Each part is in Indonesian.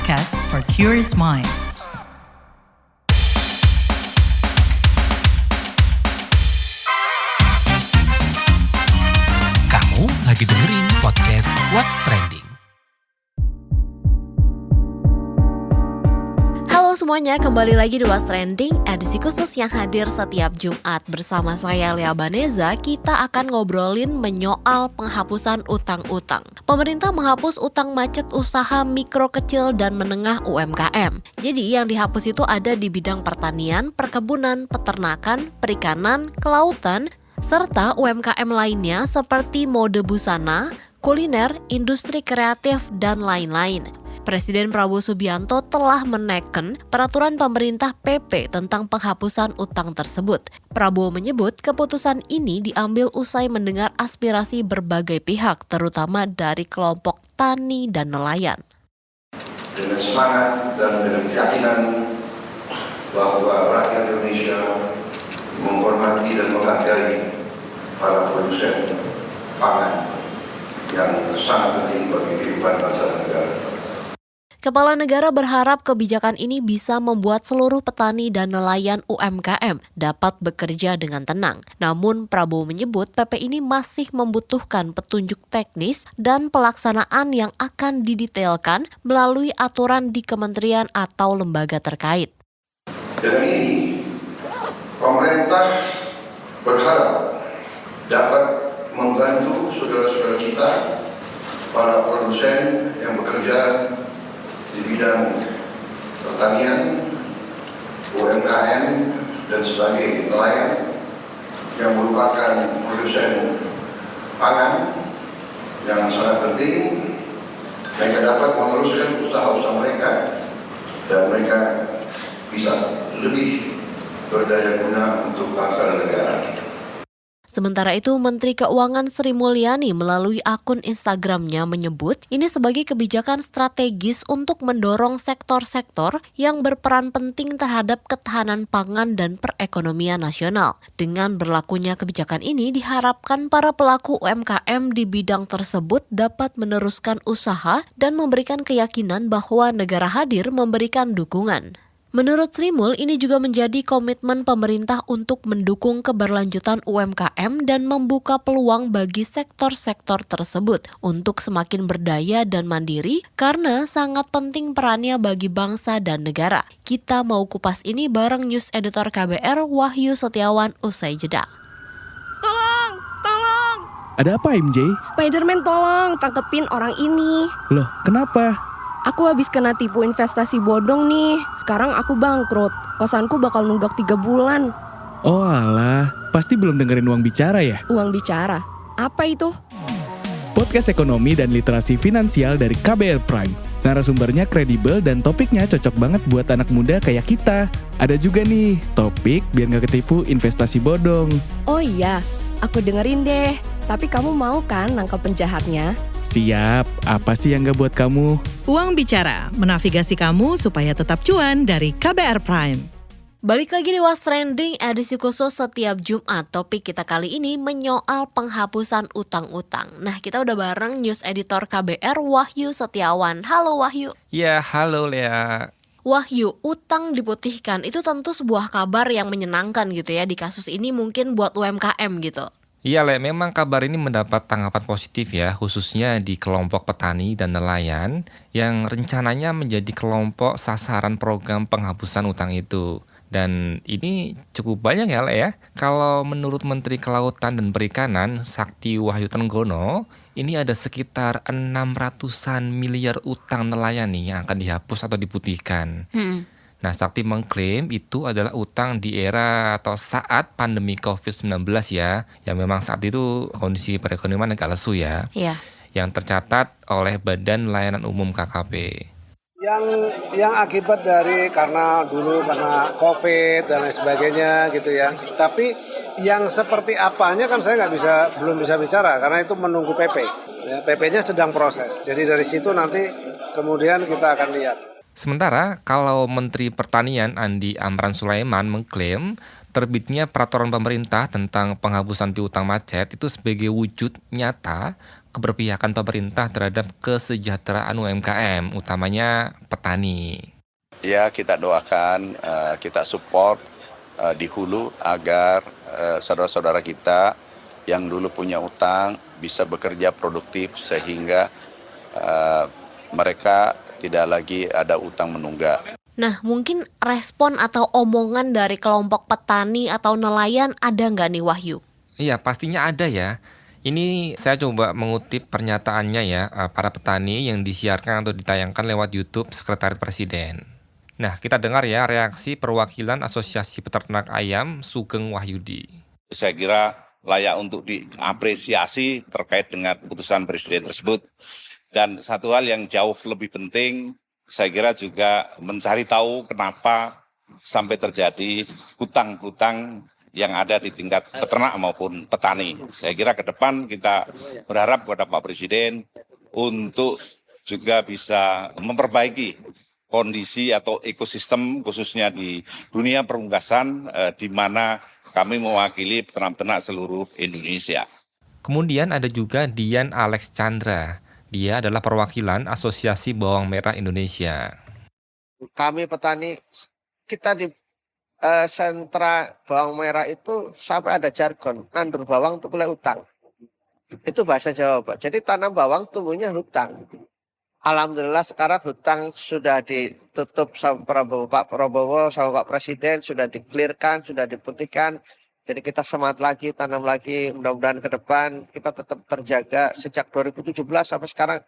podcast for curious mind. Kamu lagi dengerin podcast What's Trending. Halo semuanya, kembali lagi di What's Trending, edisi khusus yang hadir setiap Jumat. Bersama saya Lea Baneza, kita akan ngobrolin menyoal penghapusan utang-utang. Pemerintah menghapus utang macet usaha mikro, kecil, dan menengah UMKM. Jadi yang dihapus itu ada di bidang pertanian, perkebunan, peternakan, perikanan, kelautan, serta UMKM lainnya seperti mode busana, kuliner, industri kreatif, dan lain-lain. Presiden Prabowo Subianto telah menekan peraturan pemerintah PP tentang penghapusan utang tersebut. Prabowo menyebut keputusan ini diambil usai mendengar aspirasi berbagai pihak, terutama dari kelompok tani dan nelayan. Dengan semangat dan dengan keyakinan bahwa rakyat Indonesia menghormati dan menghargai para produsen pangan yang sangat penting bagi kehidupan bangsa dan negara. Kepala negara berharap kebijakan ini bisa membuat seluruh petani dan nelayan UMKM dapat bekerja dengan tenang. Namun Prabowo menyebut PP ini masih membutuhkan petunjuk teknis dan pelaksanaan yang akan didetailkan melalui aturan di kementerian atau lembaga terkait. Dengan ini, pemerintah berharap dapat membantu saudara-saudara kita, para produsen yang bekerja di bidang pertanian, UMKM, dan sebagai nelayan yang merupakan produsen pangan yang sangat penting. Mereka dapat meneruskan usaha-usaha mereka dan mereka bisa lebih berdaya guna untuk bangsa dan negara. Sementara itu, Menteri Keuangan Sri Mulyani melalui akun Instagramnya menyebut ini sebagai kebijakan strategis untuk mendorong sektor-sektor yang berperan penting terhadap ketahanan pangan dan perekonomian nasional. Dengan berlakunya kebijakan ini, diharapkan para pelaku UMKM di bidang tersebut dapat meneruskan usaha dan memberikan keyakinan bahwa negara hadir memberikan dukungan. Menurut Sri Mul, ini juga menjadi komitmen pemerintah untuk mendukung keberlanjutan UMKM dan membuka peluang bagi sektor-sektor tersebut untuk semakin berdaya dan mandiri karena sangat penting perannya bagi bangsa dan negara. Kita mau kupas ini bareng News Editor KBR Wahyu Setiawan usai jeda. Tolong! Ada apa MJ? Spider-Man tolong, tangkepin orang ini. Loh, kenapa? Aku habis kena tipu investasi bodong nih. Sekarang aku bangkrut. Kosanku bakal nunggak 3 bulan. Oh alah, pasti belum dengerin Uang Bicara ya? Uang bicara? Apa itu? Podcast ekonomi dan literasi finansial dari KBR Prime. Narasumbernya kredibel dan topiknya cocok banget buat anak muda kayak kita. Ada juga nih, topik biar gak ketipu investasi bodong. Oh iya, aku dengerin deh. Tapi kamu mau kan nangkep penjahatnya? Siap, apa sih yang gak buat kamu? Uang Bicara, menavigasi kamu supaya tetap cuan dari KBR Prime. Balik lagi di What's Trending, edisi khusus setiap Jumat. Topik kita kali ini menyoal penghapusan utang-utang. Nah, kita udah bareng News Editor KBR Wahyu Setiawan. Halo Wahyu. Ya, halo Lea. Wahyu, utang diputihkan itu tentu sebuah kabar yang menyenangkan gitu ya. Di kasus ini mungkin buat UMKM gitu. Iya Le, memang kabar ini mendapat tanggapan positif ya, khususnya di kelompok petani dan nelayan yang rencananya menjadi kelompok sasaran program penghapusan utang itu. Dan ini cukup banyak ya Le ya. Kalau menurut Menteri Kelautan dan Perikanan, Sakti Wahyu Trenggono, ini ada sekitar 600-an miliar utang nelayan nih yang akan dihapus atau diputihkan. Nah, Sakti mengklaim itu adalah utang di era atau saat pandemi COVID-19 ya, yang memang saat itu kondisi perekonomian agak lesu ya, yang tercatat oleh Badan Layanan Umum KKP. Yang akibat dari karena COVID dan lain sebagainya gitu ya. Tapi yang seperti apanya kan saya belum bisa bicara karena itu menunggu PP. Ya, PP-nya sedang proses. Jadi dari situ nanti kemudian kita akan lihat. Sementara kalau Menteri Pertanian Andi Amran Sulaiman mengklaim terbitnya peraturan pemerintah tentang penghapusan piutang macet itu sebagai wujud nyata keberpihakan pemerintah terhadap kesejahteraan UMKM, utamanya petani. Ya, kita doakan, kita support di hulu agar saudara-saudara kita yang dulu punya utang bisa bekerja produktif sehingga mereka tidak lagi ada utang menunggak. Nah, mungkin respon atau omongan dari kelompok petani atau nelayan ada nggak nih Wahyu? Iya, pastinya ada ya. Ini saya coba mengutip pernyataannya ya, para petani yang disiarkan atau ditayangkan lewat YouTube Sekretariat Presiden. Nah, kita dengar ya reaksi perwakilan Asosiasi Peternak Ayam Sugeng Wahyudi. Saya kira layak untuk diapresiasi terkait dengan keputusan Presiden tersebut. Dan satu hal yang jauh lebih penting, saya kira juga mencari tahu kenapa sampai terjadi hutang-hutang yang ada di tingkat peternak maupun petani. Saya kira ke depan kita berharap kepada Pak Presiden untuk juga bisa memperbaiki kondisi atau ekosistem khususnya di dunia perunggasan di mana kami mewakili peternak-peternak seluruh Indonesia. Kemudian ada juga Dian Alex Chandra. Dia adalah perwakilan Asosiasi Bawang Merah Indonesia. Kami petani, kita di sentra bawang merah itu sampai ada jargon, nandur bawang untuk mulai utang. Itu bahasa Jawa, Pak. Jadi tanam bawang tumbuhnya hutang. Alhamdulillah sekarang hutang sudah ditutup sama Pak Prabowo sama Pak Presiden, sudah diklirkan, sudah diputihkan. Jadi kita semangat lagi, tanam lagi, mudah-mudahan ke depan kita tetap terjaga. Sejak 2017 sampai sekarang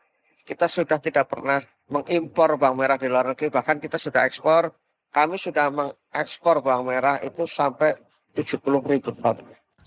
kita sudah tidak pernah mengimpor bawang merah di luar negeri, bahkan kita sudah ekspor. Kami sudah mengekspor bawang merah itu sampai 70.000 ton.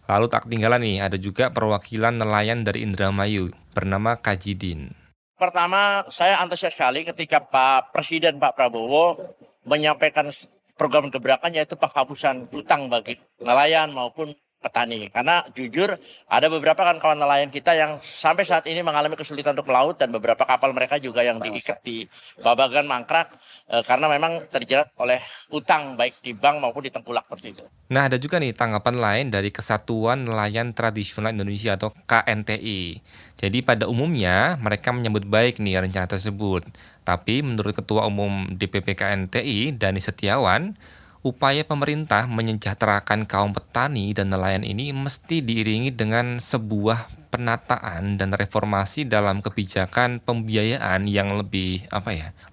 Lalu tak ketinggalan nih, ada juga perwakilan nelayan dari Indramayu bernama Kajidin. Pertama, saya antusias sekali ketika Pak Presiden Pak Prabowo menyampaikan program gebrakan yaitu penghapusan utang bagi nelayan maupun petani. Karena jujur ada beberapa kan kawan nelayan kita yang sampai saat ini mengalami kesulitan untuk melaut dan beberapa kapal mereka juga yang diikat di babagan mangkrak karena memang terjerat oleh utang baik di bank maupun di tengkulak seperti itu. Nah, ada juga nih tanggapan lain dari Kesatuan Nelayan Tradisional Indonesia atau KNTI. Jadi pada umumnya mereka menyambut baik nih rencana tersebut. Tapi menurut Ketua Umum DPP KNTI, Dani Setiawan, upaya pemerintah menyejahterakan kaum petani dan nelayan ini mesti diiringi dengan sebuah penataan dan reformasi dalam kebijakan pembiayaan yang lebih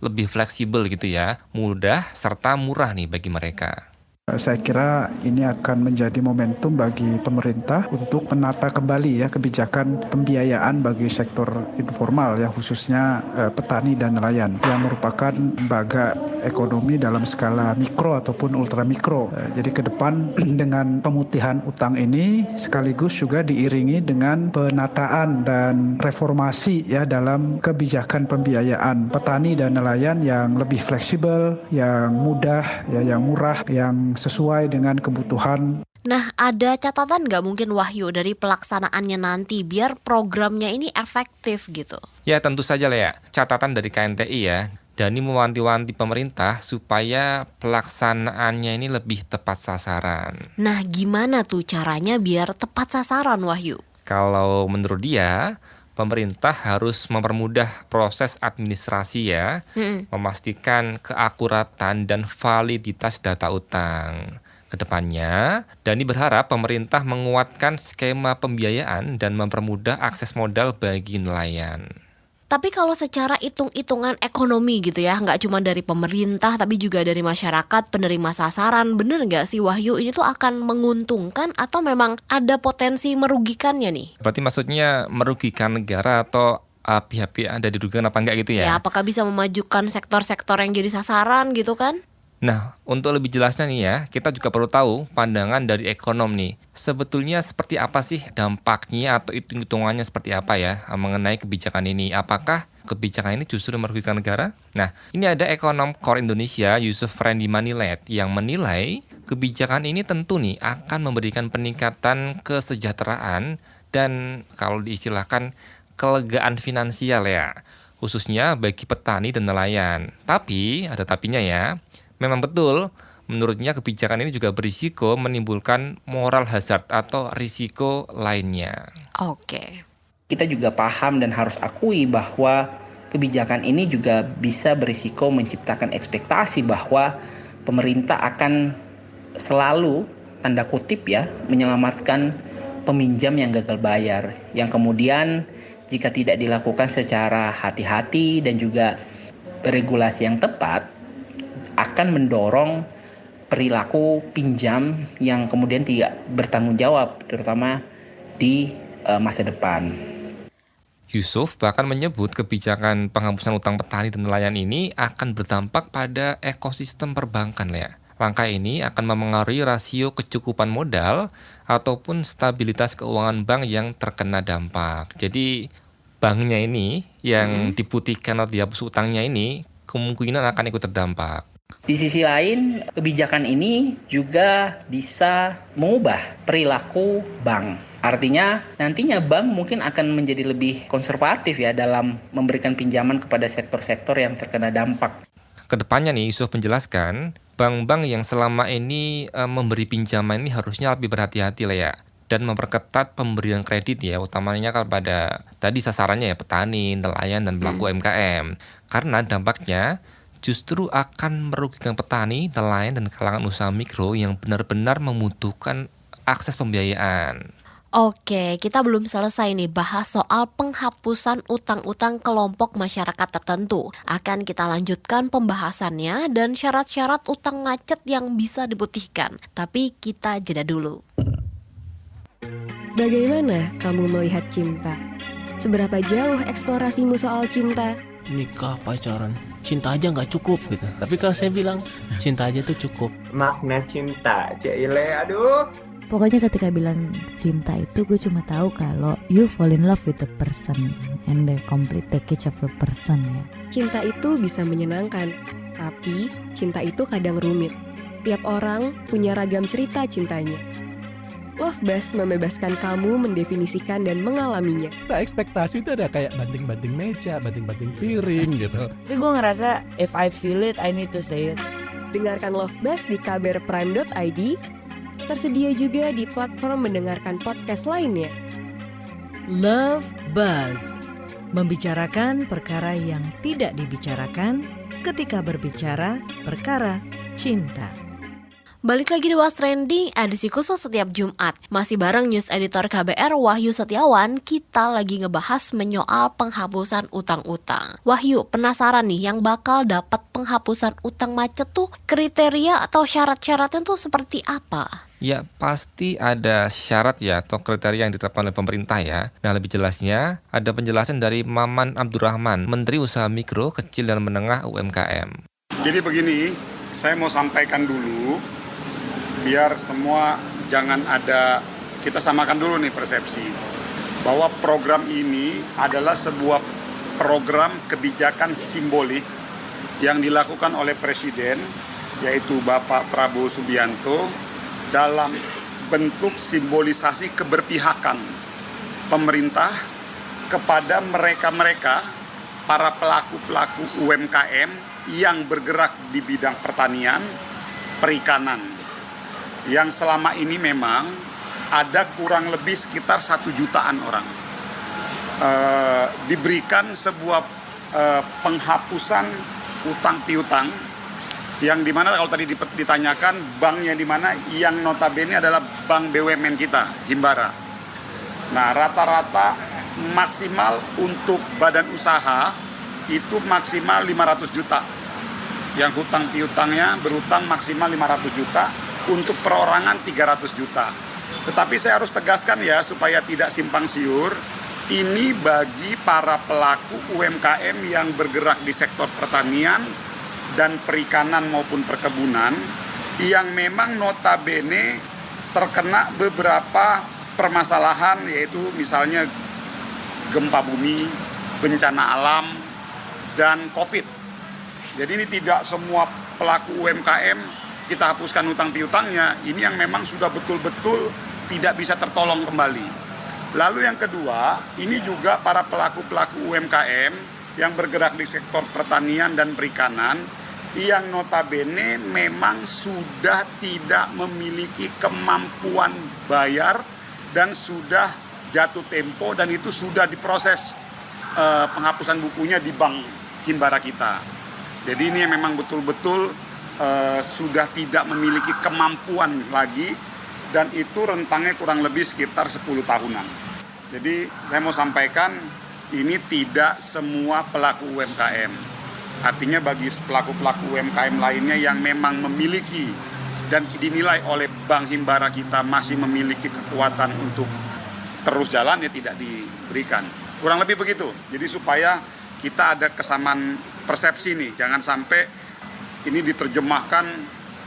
lebih fleksibel gitu ya, mudah serta murah nih bagi mereka. Saya kira ini akan menjadi momentum bagi pemerintah untuk menata kembali ya kebijakan pembiayaan bagi sektor informal ya khususnya petani dan nelayan yang merupakan lembaga ekonomi dalam skala mikro ataupun ultramikro. Jadi ke depan dengan pemutihan utang ini sekaligus juga diiringi dengan penataan dan reformasi ya dalam kebijakan pembiayaan petani dan nelayan yang lebih fleksibel, yang mudah ya, yang murah, yang sesuai dengan kebutuhan. Nah, ada catatan nggak mungkin Wahyu dari pelaksanaannya nanti biar programnya ini efektif gitu? Ya tentu saja lah ya, catatan dari KNTI ya. Dani mewanti-wanti pemerintah supaya pelaksanaannya ini lebih tepat sasaran. Nah, gimana tuh caranya biar tepat sasaran Wahyu? Kalau menurut dia, pemerintah harus mempermudah proses administrasi ya, memastikan keakuratan dan validitas data utang. Kedepannya, Dani berharap pemerintah menguatkan skema pembiayaan dan mempermudah akses modal bagi nelayan. Tapi kalau secara hitung-hitungan ekonomi gitu ya, nggak cuma dari pemerintah tapi juga dari masyarakat penerima sasaran, bener nggak sih Wahyu ini tuh akan menguntungkan atau memang ada potensi merugikannya nih? Berarti maksudnya merugikan negara atau pihak-pihak ada dirugikan apa enggak gitu ya? Ya, apakah bisa memajukan sektor-sektor yang jadi sasaran gitu kan? Nah, untuk lebih jelasnya nih ya, kita juga perlu tahu pandangan dari ekonom nih. Sebetulnya seperti apa sih dampaknya atau hitung-hitungannya seperti apa ya mengenai kebijakan ini? Apakah kebijakan ini justru merugikan negara? Nah, ini ada ekonom Core Indonesia, Yusuf Randy Manilet, yang menilai kebijakan ini tentu nih akan memberikan peningkatan kesejahteraan dan kalau diistilahkan kelegaan finansial ya. khususnya bagi petani dan nelayan. Tapi, ada tapinya ya, memang betul, menurutnya kebijakan ini juga berisiko menimbulkan moral hazard atau risiko lainnya. Oke. Kita juga paham dan harus akui bahwa kebijakan ini juga bisa berisiko menciptakan ekspektasi bahwa pemerintah akan selalu, tanda kutip ya, menyelamatkan peminjam yang gagal bayar, yang kemudian jika tidak dilakukan secara hati-hati dan juga regulasi yang tepat akan mendorong perilaku pinjam yang kemudian tidak bertanggung jawab, terutama di masa depan. Yusuf bahkan menyebut kebijakan penghapusan utang petani dan nelayan ini akan berdampak pada ekosistem perbankan ya. Langkah ini akan memengaruhi rasio kecukupan modal ataupun stabilitas keuangan bank yang terkena dampak. Jadi banknya ini yang diputihkan atau dihapus utangnya ini kemungkinan akan ikut terdampak. Di sisi lain, kebijakan ini juga bisa mengubah perilaku bank. Artinya nantinya bank mungkin akan menjadi lebih konservatif ya dalam memberikan pinjaman kepada sektor-sektor yang terkena dampak. Kedepannya nih Yusuf menjelaskan, bank-bank yang selama ini memberi pinjaman ini harusnya lebih berhati-hati lah ya. Dan memperketat pemberian kredit ya, utamanya kepada tadi sasarannya ya petani, nelayan, dan pelaku UMKM. Karena dampaknya justru akan merugikan petani, nelayan, dan kalangan usaha mikro yang benar-benar membutuhkan akses pembiayaan. Oke, kita belum selesai nih bahas soal penghapusan utang-utang kelompok masyarakat tertentu. Akan kita lanjutkan pembahasannya dan syarat-syarat utang macet yang bisa diputihkan. Tapi kita jeda dulu. Bagaimana kamu melihat cinta? Seberapa jauh eksplorasimu soal cinta? Nikah, pacaran, cinta aja nggak cukup gitu. Tapi kalau saya bilang cinta aja tuh cukup. Makna cinta, Cile, aduh. Pokoknya ketika bilang cinta itu gue cuma tahu kalau you fall in love with the person and the complete package of the person ya. Cinta itu bisa menyenangkan, tapi cinta itu kadang rumit. Tiap orang punya ragam cerita cintanya. Love Buzz membebaskan kamu mendefinisikan dan mengalaminya. Ekspektasi itu ada kayak banting-banting meja, banting-banting piring gitu. Tapi gue ngerasa if I feel it, I need to say it. Dengarkan Love Buzz di kbrprime.id. Tersedia juga di platform mendengarkan podcast lainnya. Love Buzz, membicarakan perkara yang tidak dibicarakan ketika berbicara perkara cinta. Balik lagi di What's Trending, edisi khusus setiap Jumat. Masih bareng News Editor KBR Wahyu Setiawan, kita lagi ngebahas menyoal penghapusan utang-utang. Wahyu, penasaran nih yang bakal dapat penghapusan utang macet tuh kriteria atau syarat-syaratnya tuh seperti apa? Ya, pasti ada syarat ya atau kriteria yang ditetapkan oleh pemerintah ya. Nah, lebih jelasnya ada penjelasan dari Maman Abdurrahman, Menteri Usaha Mikro, Kecil dan Menengah UMKM. Jadi begini, saya mau sampaikan dulu, biar semua jangan ada, kita samakan dulu nih persepsi, bahwa program ini adalah sebuah program kebijakan simbolik yang dilakukan oleh Presiden, yaitu Bapak Prabowo Subianto, dalam bentuk simbolisasi keberpihakan pemerintah kepada mereka-mereka, para pelaku-pelaku UMKM yang bergerak di bidang pertanian, perikanan, yang selama ini memang ada kurang lebih sekitar 1 jutaan orang. Diberikan sebuah penghapusan utang piutang, yang dimana kalau tadi ditanyakan banknya di mana, yang notabene adalah bank BUMN kita, Himbara. Nah, rata-rata maksimal untuk badan usaha itu maksimal 500 juta. Yang hutang piutangnya berutang maksimal 500 juta, untuk perorangan 300 juta. Tetapi saya harus tegaskan ya supaya tidak simpang siur, ini bagi para pelaku UMKM yang bergerak di sektor pertanian dan perikanan maupun perkebunan yang memang notabene terkena beberapa permasalahan, yaitu misalnya gempa bumi, bencana alam, dan COVID. Jadi ini tidak semua pelaku UMKM kita hapuskan utang piutangnya, ini yang memang sudah betul-betul tidak bisa tertolong kembali. Lalu yang kedua, ini juga para pelaku-pelaku UMKM yang bergerak di sektor pertanian dan perikanan yang notabene memang sudah tidak memiliki kemampuan bayar dan sudah jatuh tempo dan itu sudah diproses penghapusan bukunya di Bank Himbara kita. Jadi ini memang betul-betul sudah tidak memiliki kemampuan lagi dan itu rentangnya kurang lebih sekitar 10 tahunan. Jadi saya mau sampaikan ini tidak semua pelaku UMKM. Artinya bagi pelaku-pelaku UMKM lainnya yang memang memiliki dan dinilai oleh Bank Himbara kita masih memiliki kekuatan untuk terus jalan ya tidak diberikan. Kurang lebih begitu. Jadi supaya kita ada kesamaan persepsi nih, jangan sampai ini diterjemahkan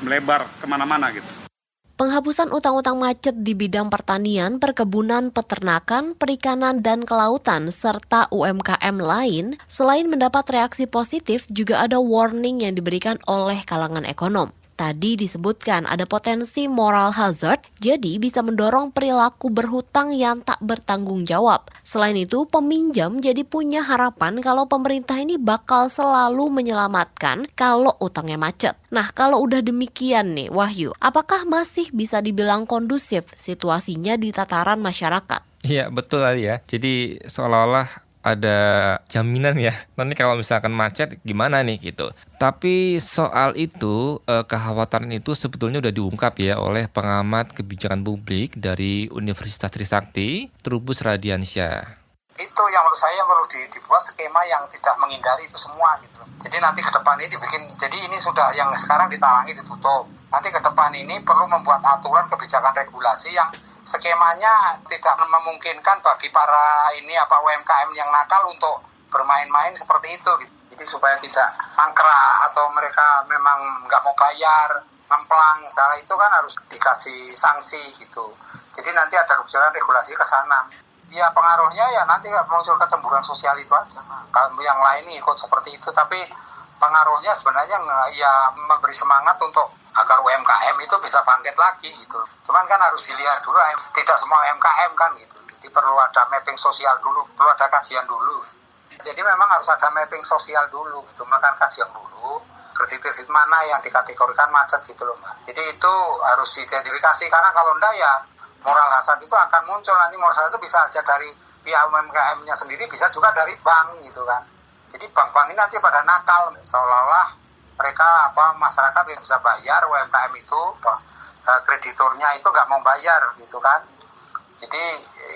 melebar kemana-mana gitu. Penghapusan utang-utang macet di bidang pertanian, perkebunan, peternakan, perikanan, dan kelautan, serta UMKM lain, selain mendapat reaksi positif, juga ada warning yang diberikan oleh kalangan ekonom. Tadi disebutkan ada potensi moral hazard, jadi bisa mendorong perilaku berhutang yang tak bertanggung jawab. Selain itu, peminjam jadi punya harapan kalau pemerintah ini bakal selalu menyelamatkan kalau utangnya macet. Nah, kalau udah demikian nih, Wahyu, apakah masih bisa dibilang kondusif situasinya di tataran masyarakat? Iya, betul tadi ya. Jadi seolah-olah ada jaminan ya, nanti kalau misalkan macet gimana nih gitu. Tapi soal itu, kekhawatiran itu sebetulnya udah diungkap ya oleh pengamat kebijakan publik dari Universitas Trisakti, Trubus Radiansyah. Itu yang menurut saya perlu dibuat skema yang tidak menghindari itu semua gitu. Jadi nanti ke depan ini dibikin, jadi ini sudah yang sekarang ditalangi ditutup. Nanti ke depan ini perlu membuat aturan kebijakan regulasi yang skemanya tidak memungkinkan bagi para UMKM yang nakal untuk bermain-main seperti itu gitu. Jadi supaya tidak mangkrak atau mereka memang nggak mau bayar, ngemplang, sekarang itu kan harus dikasih sanksi gitu. Jadi nanti ada kebijakan regulasi ke sana. Ya pengaruhnya ya nanti muncul kecemburuan sosial itu aja. Kalau yang lain ikut seperti itu, tapi pengaruhnya sebenarnya ya memberi semangat untuk agar UMKM itu bisa bangkit lagi gitu. Cuman kan harus dilihat dulu, tidak semua UMKM kan gitu. Jadi perlu ada mapping sosial dulu, perlu ada kajian dulu. Jadi memang harus ada mapping sosial dulu gitu, makan kajian dulu. Kredit-kredit mana yang dikategorikan macet gitu loh Mbak. Jadi itu harus diidentifikasi karena kalau enggak ya moral hazard itu akan muncul. Nanti moral hazard itu bisa aja dari pihak UMKM-nya sendiri, bisa juga dari bank gitu kan. Jadi bank-bank ini nanti pada nakal seolah-olah mereka masyarakat yang bisa bayar, UMKM itu krediturnya itu nggak mau bayar gitu kan. Jadi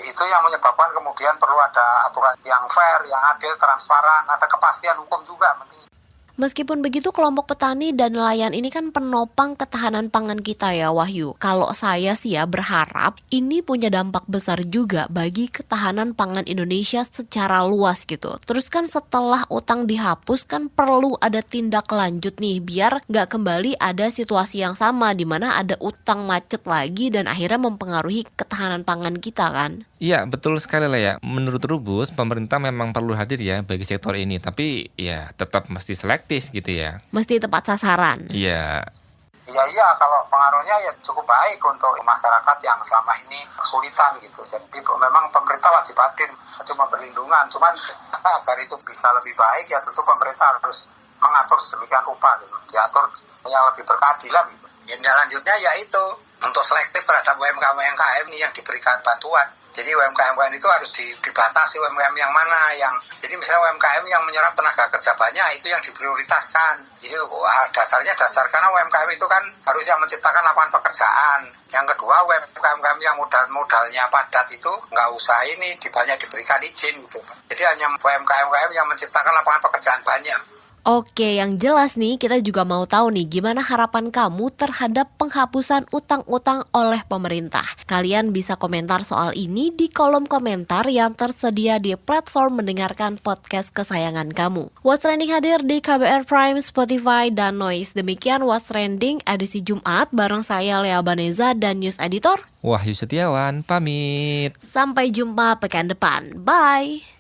itu yang menyebabkan kemudian perlu ada aturan yang fair, yang adil, transparan, ada kepastian hukum juga penting. Meskipun begitu, kelompok petani dan nelayan ini kan penopang ketahanan pangan kita ya Wahyu. Kalau saya sih ya berharap ini punya dampak besar juga bagi ketahanan pangan Indonesia secara luas gitu. Terus kan setelah utang dihapus kan perlu ada tindak lanjut nih biar nggak kembali ada situasi yang sama di mana ada utang macet lagi dan akhirnya mempengaruhi ketahanan pangan kita kan. Iya, betul sekali lah ya. Menurut Trubus, pemerintah memang perlu hadir ya bagi sektor ini, tapi ya tetap mesti selektif gitu ya. Mesti tepat sasaran. Iya. Iya, kalau pengaruhnya ya cukup baik untuk masyarakat yang selama ini kesulitan gitu. Jadi memang pemerintah wajib hadir, cuma perlindungan. Cuman agar itu bisa lebih baik ya tentu pemerintah harus mengatur sedemikian rupa gitu. Diatur yang lebih berkeadilan gitu. Yang lanjutnya yaitu untuk selektif terhadap UMKM yang diberikan bantuan. Jadi UMKM itu harus dibatasi UMKM yang mana yang, jadi misalnya UMKM yang menyerap tenaga kerja banyak itu yang diprioritaskan. Jadi dasar karena UMKM itu kan harusnya menciptakan lapangan pekerjaan. Yang kedua UMKM yang modalnya padat itu nggak usah banyak diberikan izin gitu. Jadi hanya UMKM yang menciptakan lapangan pekerjaan banyak. Oke, yang jelas nih kita juga mau tahu nih gimana harapan kamu terhadap penghapusan utang-utang oleh pemerintah. Kalian bisa komentar soal ini di kolom komentar yang tersedia di platform mendengarkan podcast kesayangan kamu. What's Trending hadir di KBR Prime, Spotify, dan Noise. Demikian What's Trending edisi Jumat bareng saya Lea Baneza dan News Editor Wahyu Setiawan pamit. Sampai jumpa pekan depan. Bye.